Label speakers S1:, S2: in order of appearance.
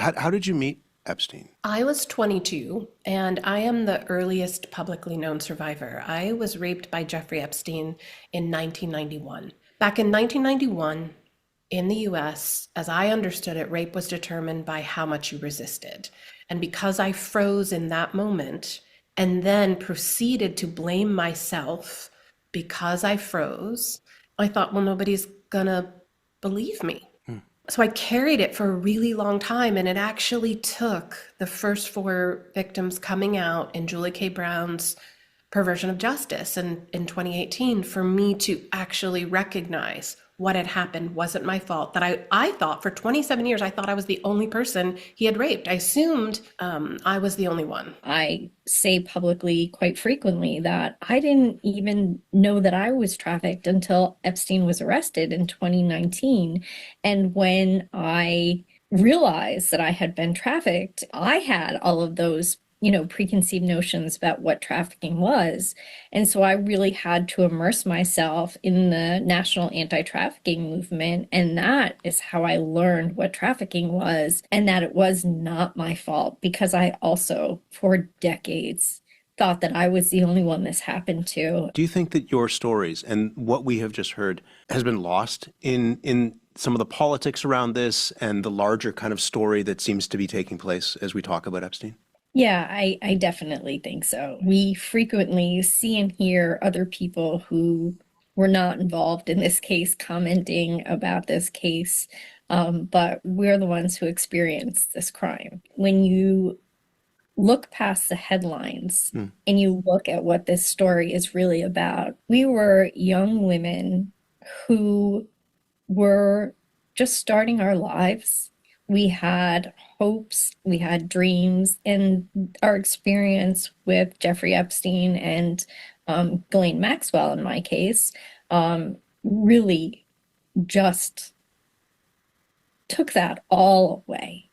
S1: How did you meet Epstein?
S2: I was 22, and I am the earliest publicly known survivor. I was raped by Jeffrey Epstein in 1991. Back in 1991, in the US, as I understood it, rape was determined by how much you resisted. And because I froze in that moment and then proceeded to blame myself because I froze, I thought, well, nobody's gonna believe me. So I carried it for a really long time, and it actually took the first four victims coming out in Julie K. Brown's Perversion of Justice in 2018 for me to actually recognize what had happened wasn't my fault. That I thought for 27 years, I thought I was the only person he had raped. I assumed I was the only one.
S3: I say publicly quite frequently that I didn't even know that I was trafficked until Epstein was arrested in 2019. And when I realized that I had been trafficked, I had all of those preconceived notions about what trafficking was. And so I really had to immerse myself in the national anti-trafficking movement. And that is how I learned what trafficking was and that it was not my fault, because I also, for decades, thought that I was the only one this happened to.
S1: Do you think that your stories and what we have just heard has been lost in some of the politics around this and the larger kind of story that seems to be taking place as we talk about Epstein?
S3: Yeah, I definitely think so. We frequently see and hear other people who were not involved in this case commenting about this case, but we're the ones who experienced this crime. When you look past the headlines and you look at what this story is really about, we were young women who were just starting our lives. We had hopes, we had dreams, and our experience with Jeffrey Epstein and Ghislaine Maxwell, in my case, really just took that all away.